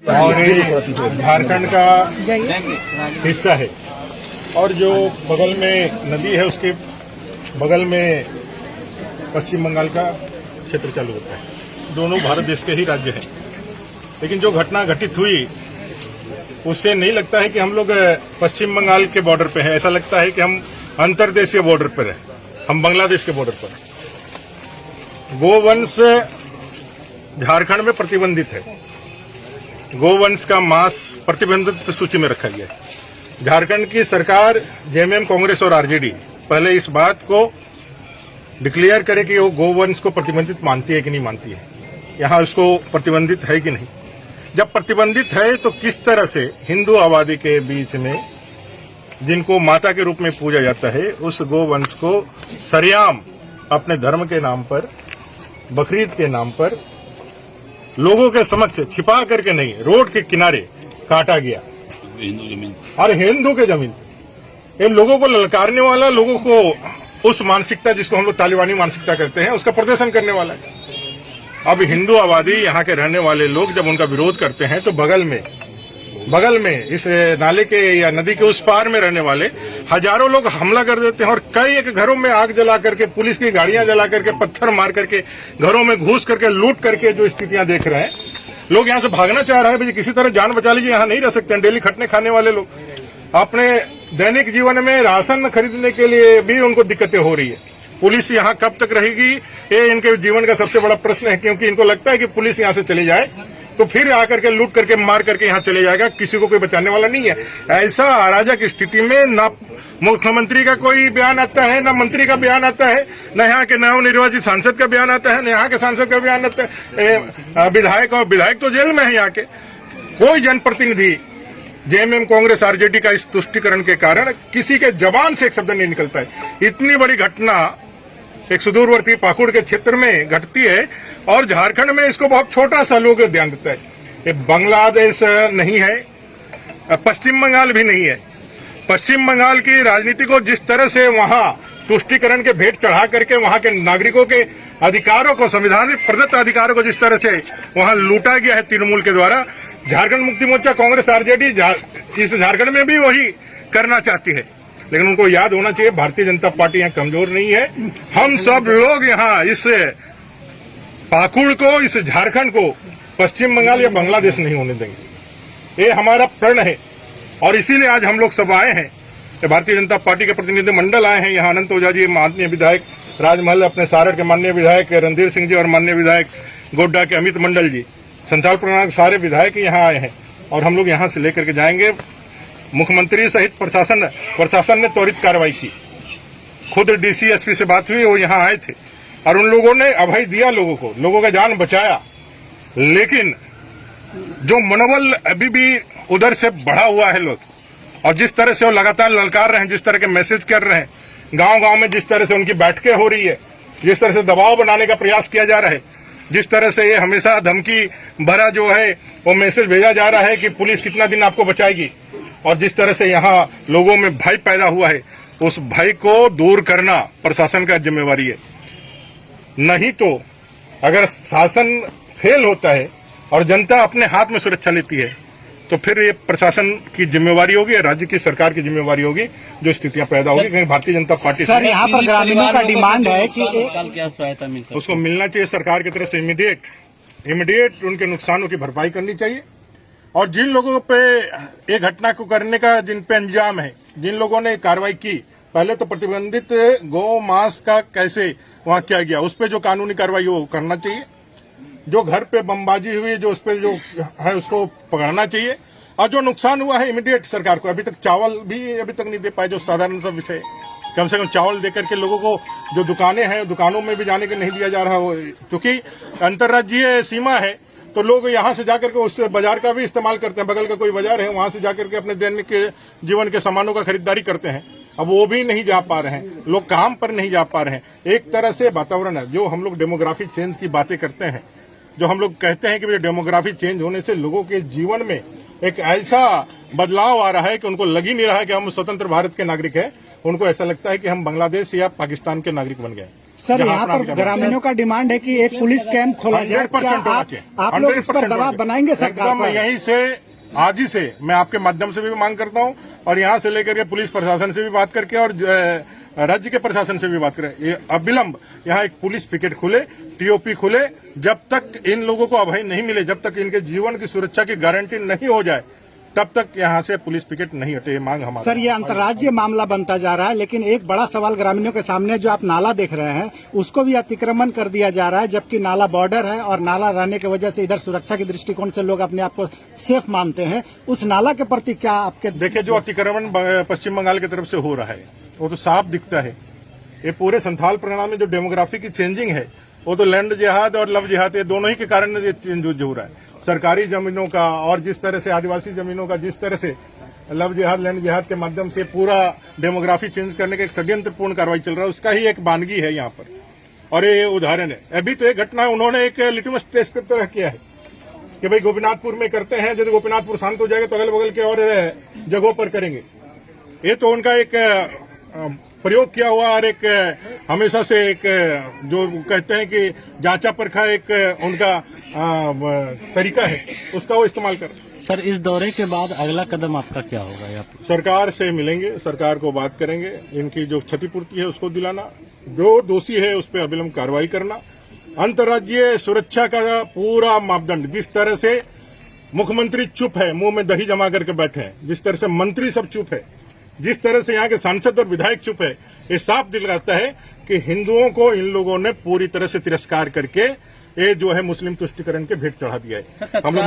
और ये झारखंड का हिस्सा है और जो बगल में नदी है उसके बगल में पश्चिम बंगाल का क्षेत्र चालू होता है। दोनों भारत देश के ही राज्य हैं, लेकिन जो घटना घटित हुई उससे नहीं लगता है कि हम लोग पश्चिम बंगाल के बॉर्डर पे हैं। ऐसा लगता है कि हम अंतर्देशीय बॉर्डर पर हैं, हम बांग्लादेश के बॉर्डर पर हैं। गोवंश झारखंड में प्रतिबंधित है। गोवंश का मांस प्रतिबंधित सूची में रखा गया है। झारखंड की सरकार, जेएमएम, कांग्रेस और आरजेडी पहले इस बात को डिक्लेयर करे कि वो गोवंश को प्रतिबंधित मानती है कि नहीं मानती है, यहाँ उसको प्रतिबंधित है कि नहीं। जब प्रतिबंधित है तो किस तरह से हिंदू आबादी के बीच में जिनको माता के रूप में पूजा जाता है उस गोवंश को सरेआम अपने धर्म के नाम पर, बकरीद के नाम पर लोगों के समक्ष छिपा करके नहीं, रोड के किनारे काटा गया। हिंदू जमीन और हिंदू के जमीन, इन लोगों को ललकारने वाला, लोगों को उस मानसिकता जिसको हम लोग तालिबानी मानसिकता करते हैं उसका प्रदर्शन करने वाला है। अब हिंदू आबादी, यहाँ के रहने वाले लोग जब उनका विरोध करते हैं तो बगल में इस नाले के या नदी के उस पार में रहने वाले हजारों लोग हमला कर देते हैं और कई एक घरों में आग जला करके, पुलिस की गाड़ियां जला करके, पत्थर मार करके, घरों में घुस करके, लूट करके जो स्थितियां देख रहे हैं। लोग यहाँ से भागना चाह रहे हैं, भाई किसी तरह जान बचा लीजिए, यहाँ नहीं रह सकते हैं। डेली खटने खाने वाले लोग, अपने दैनिक जीवन में राशन खरीदने के लिए भी उनको दिक्कतें हो रही है। पुलिस यहाँ कब तक रहेगी, ये इनके जीवन का सबसे बड़ा प्रश्न है, क्योंकि इनको लगता है कि पुलिस यहाँ से चली जाए तो फिर आकर के लूट करके, मार करके यहाँ चले जाएगा, किसी को कोई बचाने वाला नहीं है। ऐसा अराजक स्थिति में न मुख्यमंत्री का कोई बयान आता है, न मंत्री का बयान आता है, न यहाँ के नवनिर्वाचित सांसद का बयान आता है, न यहाँ के सांसद का बयान आता है। विधायक तो जेल में है। यहाँ के कोई जनप्रतिनिधि, जेएमएम, कांग्रेस, आरजेडी का इस तुष्टीकरण के कारण किसी के जबान से एक शब्द नहीं निकलता है। इतनी बड़ी घटना एक सुदूरवर्ती पाकुड़ के क्षेत्र में घटती है और झारखंड में इसको बहुत छोटा सा लोग ध्यान देता है। ये बांग्लादेश नहीं है, पश्चिम बंगाल भी नहीं है। पश्चिम बंगाल की राजनीति को जिस तरह से वहां तुष्टीकरण के भेंट चढ़ा करके वहां के नागरिकों के अधिकारों को, संविधानिक प्रदत्त अधिकारों को जिस तरह से वहां लूटा गया है तृणमूल के द्वारा, झारखंड मुक्ति मोर्चा, कांग्रेस, आरजेडी इस झारखंड में भी वही करना चाहती है। लेकिन उनको याद होना चाहिए भारतीय जनता पार्टी यहाँ कमजोर नहीं है। हम सब लोग यहाँ इस पाकुड़ को, इस झारखंड को पश्चिम बंगाल या बांग्लादेश नहीं होने देंगे। ये हमारा प्रण है और इसीलिए आज हम लोग सब आए हैं। भारतीय जनता पार्टी के प्रतिनिधि मंडल आए हैं यहाँ। अनंत ओझा जी, माननीय विधायक राजमहल, अपने सारण के माननीय विधायक रणधीर सिंह जी और माननीय विधायक गोड्डा के अमित मंडल जी, संथाल परगना के सारे विधायक यहाँ आए हैं और हम लोग यहाँ से लेकर के जाएंगे। मुख्यमंत्री सहित प्रशासन ने त्वरित कार्रवाई की। खुद डीसी, एसपी से बात हुई, वो यहाँ आए थे और उन लोगों ने अभय दिया लोगों को, लोगों का जान बचाया। लेकिन जो मनोबल अभी भी उधर से बढ़ा हुआ है लोग, और जिस तरह से वो लगातार ललकार रहे हैं, जिस तरह के मैसेज कर रहे हैं, गांव-गांव में जिस तरह से उनकी बैठकें हो रही है, जिस तरह से दबाव बनाने का प्रयास किया जा रहा है, जिस तरह से ये हमेशा धमकी भरा जो है वो मैसेज भेजा जा रहा है कि पुलिस कितना दिन आपको बचाएगी, और जिस तरह से यहाँ लोगों में भय पैदा हुआ है, उस भय को दूर करना प्रशासन का जिम्मेवारी है। नहीं तो अगर शासन फेल होता है और जनता अपने हाथ में सुरक्षा लेती है तो फिर ये प्रशासन की जिम्मेवारी होगी, राज्य की सरकार की जिम्मेवारी होगी जो स्थितियां पैदा होगी। क्योंकि भारतीय जनता पार्टी सर, यहाँ पर ग्रामीणों का डिमांड है कि क्या सहायता मिल सकती, उसको मिलना चाहिए सरकार की तरफ से। इमीडिएट उनके नुकसानों की भरपाई करनी चाहिए। और जिन लोगों पे ये घटना को करने का, जिन पे अंजाम है, जिन लोगों ने कार्रवाई की, पहले तो प्रतिबंधित गौ मांस का कैसे वहां किया गया, उस पर जो कानूनी कार्रवाई वो करना चाहिए। जो घर पे बमबाजी हुई, जो उस पर जो है उसको पकड़ना चाहिए। और जो नुकसान हुआ है इमीडिएट सरकार को, अभी तक चावल भी अभी तक नहीं दे पाए, जो साधारण सा विषय, कम से कम चावल देकर के लोगों को, जो दुकानें हैं दुकानों में भी जाने के नहीं दिया जा रहा, क्योंकि अंतर्राज्यीय सीमा है तो लोग यहाँ से जाकर के उस बाजार का भी इस्तेमाल करते हैं। बगल का कोई बाजार है, वहां से जाकर के अपने दैनिक जीवन के सामानों का खरीदारी करते हैं। अब वो भी नहीं जा पा रहे हैं, लोग काम पर नहीं जा पा रहे हैं। एक तरह से वातावरण है, जो हम लोग डेमोग्राफिक चेंज की बातें करते हैं, जो हम लोग कहते हैं कि डेमोग्राफी चेंज होने से लोगों के जीवन में एक ऐसा बदलाव आ रहा है कि उनको लग ही नहीं रहा है कि हम स्वतंत्र भारत के नागरिक हैं। उनको ऐसा लगता है कि हम बांग्लादेश या पाकिस्तान के नागरिक बन गए। सर जहां यहाँ अपना पर भी ग्रामीणों का डिमांड है कि एक पुलिस कैंप खोला जाए, 100% क्या होना चाहिए। आप लोग इस पर 100% दबाव होना चाहिए। बनाएंगे सरकार एकदम पर? यहीं से आज ही से मैं आपके माध्यम से भी मांग करता हूं और यहां से लेकर के पुलिस प्रशासन से भी बात करके और राज्य के प्रशासन से भी बात करें, ये अविलंब यहाँ एक पुलिस पिकेट खुले, टीओपी खुले। जब तक इन लोगों को अभय नहीं मिले, जब तक इनके जीवन की सुरक्षा की गारंटी नहीं हो जाए, तब तक यहाँ से पुलिस पिकेट नहीं हटे। ये मांग हमारी। सर ये अंतर्राज्यीय मामला बनता जा रहा है, लेकिन एक बड़ा सवाल ग्रामीणों के सामने जो आप नाला देख रहे हैं उसको भी अतिक्रमण कर दिया जा रहा है, जबकि नाला बॉर्डर है और नाला रहने की वजह से इधर सुरक्षा के दृष्टिकोण से लोग अपने आप को सेफ मानते हैं। उस नाला के प्रति क्या आपके? देखिए, जो अतिक्रमण पश्चिम बंगाल की तरफ से हो रहा है वो तो साफ दिखता है। ये पूरे संथाल प्रणाली में जो डेमोग्राफी की चेंजिंग है वो तो लैंड जिहाद और लव जिहाद, ये दोनों ही के कारण ये चेंज हो रहा है। सरकारी जमीनों का और जिस तरह से आदिवासी जमीनों का जिस तरह से लव जिहाद लैंड जिहाद के माध्यम से पूरा डेमोग्राफी चेंज करने का एक षड्यंत्रपूर्ण कार्रवाई चल रहा है, उसका ही एक बानगी है यहाँ पर। और ये उदाहरण है। अभी तो एक घटना उन्होंने एक लिटमस टेस्ट की तरह किया है कि भाई गोपीनाथपुर में करते हैं, यदि गोपीनाथपुर शांत हो जाएगा तो अगल बगल के और जगहों पर करेंगे। ये तो उनका एक प्रयोग किया हुआ और एक हमेशा से एक जो कहते हैं कि जांचा परखा एक उनका तरीका है, उसका वो इस्तेमाल कर। सर इस दौरे के बाद अगला कदम आपका क्या होगा? या सरकार से मिलेंगे, सरकार को बात करेंगे, इनकी जो क्षतिपूर्ति है उसको दिलाना, जो दोषी है उस पर अविलंब कार्रवाई करना, अंतर्राज्यीय सुरक्षा का पूरा मापदंड। जिस तरह से मुख्यमंत्री चुप है, मुंह में दही जमा करके बैठे हैं, जिस तरह से मंत्री सब चुप है, जिस तरह से यहाँ के सांसद और विधायक चुप है, ये साफ दिखाता है कि हिंदुओं को इन लोगों ने पूरी तरह से तिरस्कार करके ये जो है मुस्लिम तुष्टिकरण के भेंट चढ़ा दिया है। हम लोग